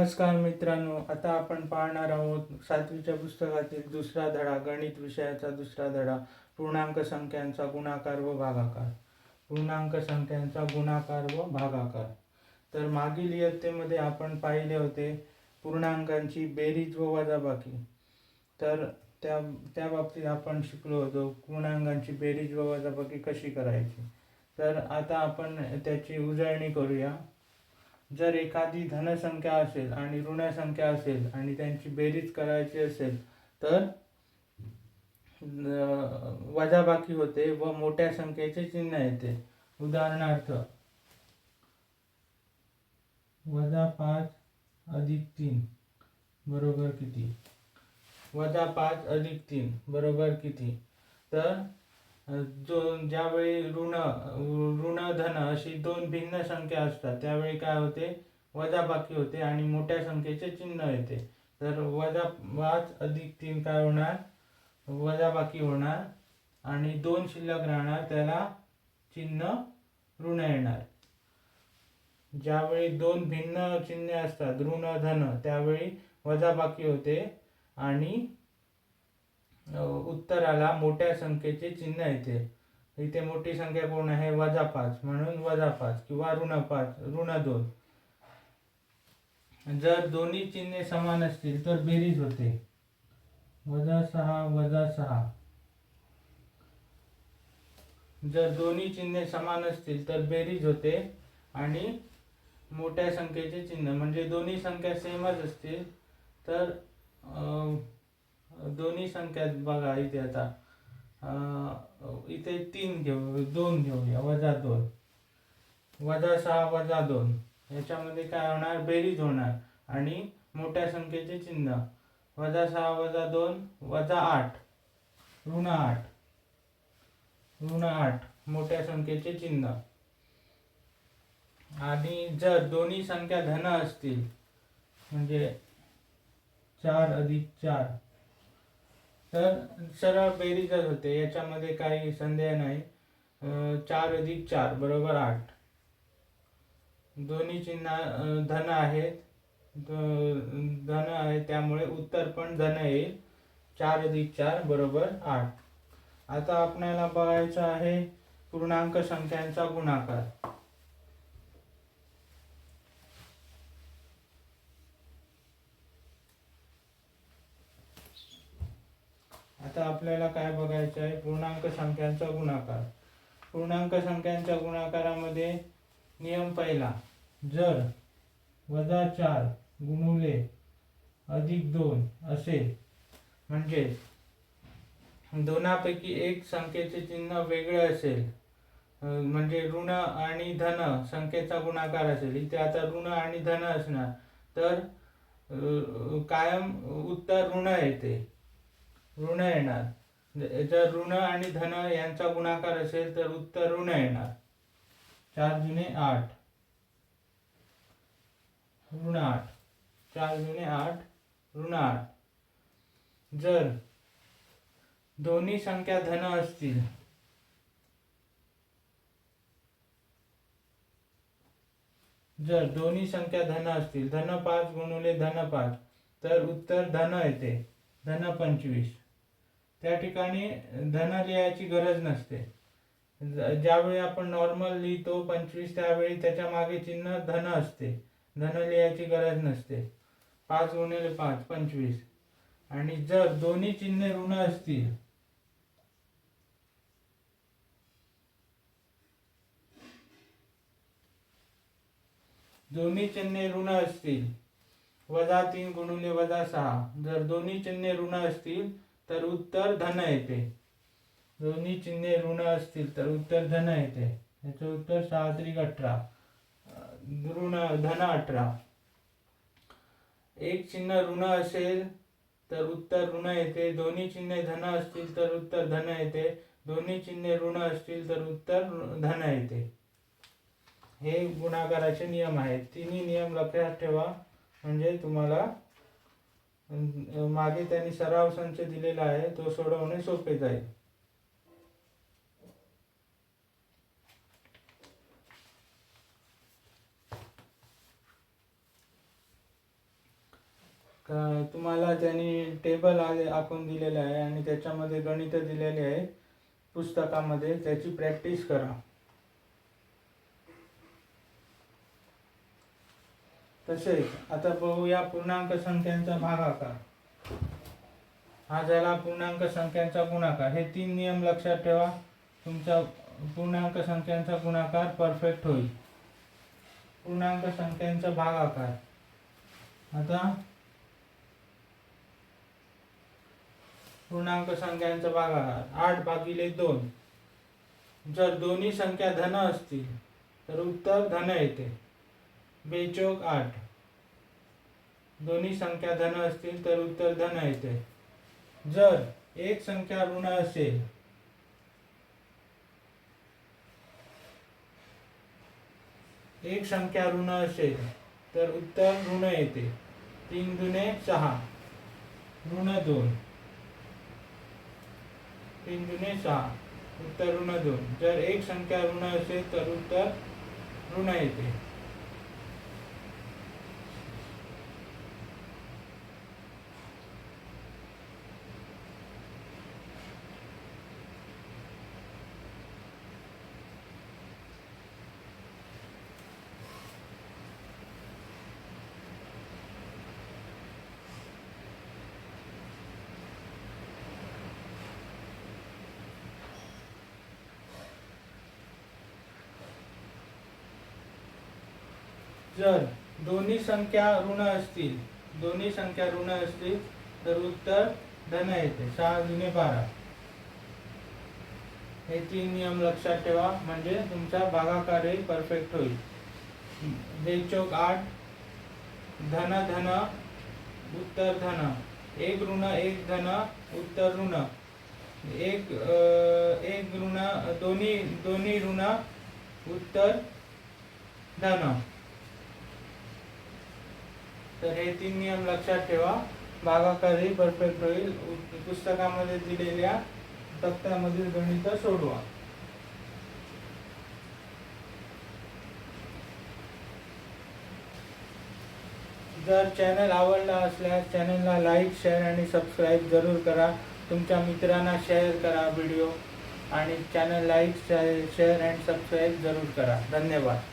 नमस्कार मित्रांनो, आता आपण पाहणार आहोत 7वीच्या पुस्तकातील दुसरा धडा, गणित विषयाचा दुसरा धडा, पूर्णांक संख्यांचा गुणाकार व भागाकार. पूर्णांक संख्यांचा गुणाकार व भागाकार. तर मागील इयत्तेमध्ये आपण पाहिले होते पूर्णांकांची बेरीज व वजाबाकी. तर त्या बाबतीत आपण शिकलो होतो पूर्णांकांची बेरीज व वजाबाकी कशी करायची. तर आता आपण त्याची उजळणी करूया. जर एखादी धनसंख्या असेल आणि ऋणसंख्या असेल आणि त्यांची बेरीज करायची असेल तर वजाबाकी होते व मोठ्या संख्येचे चिन्ह येते. उदाहरणार्थ -5 + 3 बरोबर किती? -5 + 3 बरोबर किती? तर ज्यावेळी ऋण धन अशी दोन भिन्न संख्या असतात त्यावेळी काय होते, वजाबाकी होते आणि मोठ्या संख्येचे चिन्ह येते. तर -5 + 3 काय होणार, वजाबाकी होणार आणि 2 शिल्लक राहणार, त्याला चिन्ह ऋण येणार. ज्यावेळी दोन भिन्न चिन्हे असतात ऋण धन त्यावेळी वजाबाकी होते आणि उत्तराला मोठ्या संख्येचे चिन्ह येते. इथे मोठी संख्या कोण आहे, -5, म्हणून -5 किंवा ऋण5 ऋण2. जर दोन्ही चिन्हे समान असतील तर बेरीज होते, -6 -6. जर दोन्ही चिन्हे समान असतील तर बेरीज होते आणि मोठ्या संख्येचे चिन्ह म्हणजे दोन्ही संख्या सेमच असतील तर दोन्ही संख्या बघा इथे आता इथे 2 घेऊया, -2 -6 -2 याच्यामध्ये काय होणार, बेरीज होणार आणि मोठ्या संख्येचे चिन्ह -6 -2 -8 ऋण8 मोठ्या संख्येचे चिन्ह. आणि जर दोन्ही संख्या धन असतील म्हणजे 4 + 4 तर सरळ बेरीजच होते, याच्यामध्ये काही संदेह नाही. 4 + 4 बरोबर 8. दोन्ही चिन्ह धन आहेत, त्यामुळे उत्तर पण धन येईल. 4 + 4 बरोबर 8. आता आपल्याला बघायचं आहे पूर्णांक संख्यांचा गुणाकार. आता आपल्याला काय बघायचं आहे, पूर्णांक संख्यांचा गुणाकार. पूर्णांक संख्यांच्या गुणाकारामध्ये नियम पहिला, जर -4 × +2 असेल म्हणजे दोनापैकी एक संख्येचे चिन्ह वेगळे असेल, म्हणजे ऋण आणि धन संख्येचा गुणाकार असेल, इथे आता ऋण आणि धन असणार तर कायम उत्तर ऋण येते, ऋण येणार. जर ऋण आणि धन यांचा गुणाकार असेल तर उत्तर ऋण येणार. 4 × 8 ऋण 8, 4 × 8 ऋण 8. जर दोन्ही संख्या धन असतील धन 5 × धन 5 तर उत्तर धन येते, धन 25. त्या ठिकाणी धन लिहायची गरज नसते. ज्यावेळी आपण नॉर्मल लिहितो 25 त्यावेळी त्याच्या मागे चिन्ह धन असते, धन लिहायची गरज नसते. 5 × 5 25. आणि जर दोन्ही चिन्हे ऋण असतील -3 × -6 जर दोन्ही चिन्हे ऋण असतील तर उत्तर धन येते. दोन्ही चिन्हे ऋण असतील तर उत्तर धन येते. याचे उत्तर 6 × 3 = 18 धन 18. एक चिन्ह ऋण असेल तर उत्तर ऋण येते, दोन्ही चिन्हे धन असतील तर उत्तर धन येते, दोन्ही चिन्हे ऋण असतील तर उत्तर धन येते. हे गुणाकाराचे नियम आहेत. तिन्ही नियम लक्षात ठेवा म्हणजे तुम्हाला मागे त्यांनी सराव संच दिलेला आहे तो सोडवणे सोपे जाईल. तुम्हाला त्यांनी टेबल आखून दिलेलं आहे आणि त्याच्यामध्ये गणित दिलेले आहे पुस्तकामध्ये, त्याची प्रॅक्टिस करा. तसेच आता बघूया पूर्णांक संख्यांचा भागाकार. हा झाला पूर्णांक संख्यांचा गुणाकार. हे 3 नियम लक्षात ठेवा, तुमचा पूर्णांक संख्यांचा गुणाकार परफेक्ट होईल. पूर्णांक संख्यांचा भागाकार. आता पूर्णांक संख्यांचा भागाकार 8/2. जर दोन्ही संख्या धन असतील तर उत्तर धन येते. 2×8. दोन्ही संख्या धन असतील तर उत्तर धन येते. जर एक संख्या ऋण असेल तर उत्तर ऋण येते. 3×6 ऋण 2. 3×6 उत्तर ऋण 2. जर एक संख्या ऋण असेल तर उत्तर ऋण येते. जर दोन्ही संख्या ऋण असतील तर उत्तर धन येते. 6×12. हे 3 नियम लक्षात ठेवा, म्हणजे तुमचा भागाकारही परफेक्ट होईल. 2×8 धन धन उत्तर धन. 1 ऋण 1 धन उत्तर ऋण. 1 ऋण दोन्ही ऋण उत्तर धन. तर हे 3 नियम लक्षात ठेवा, भागाकारही परफेक्ट होईल. पुस्तकामध्ये दिलेल्या तक्त्यामधील गणित सोडवा. जर चॅनल आवडला असल्यास चॅनलला लाईक, शेअर आणि सबस्क्राईब जरूर करा. तुमच्या मित्रांना शेअर करा व्हिडिओ आणि चॅनल लाईक, शेअर आणि सबस्क्राईब जरूर करा. धन्यवाद.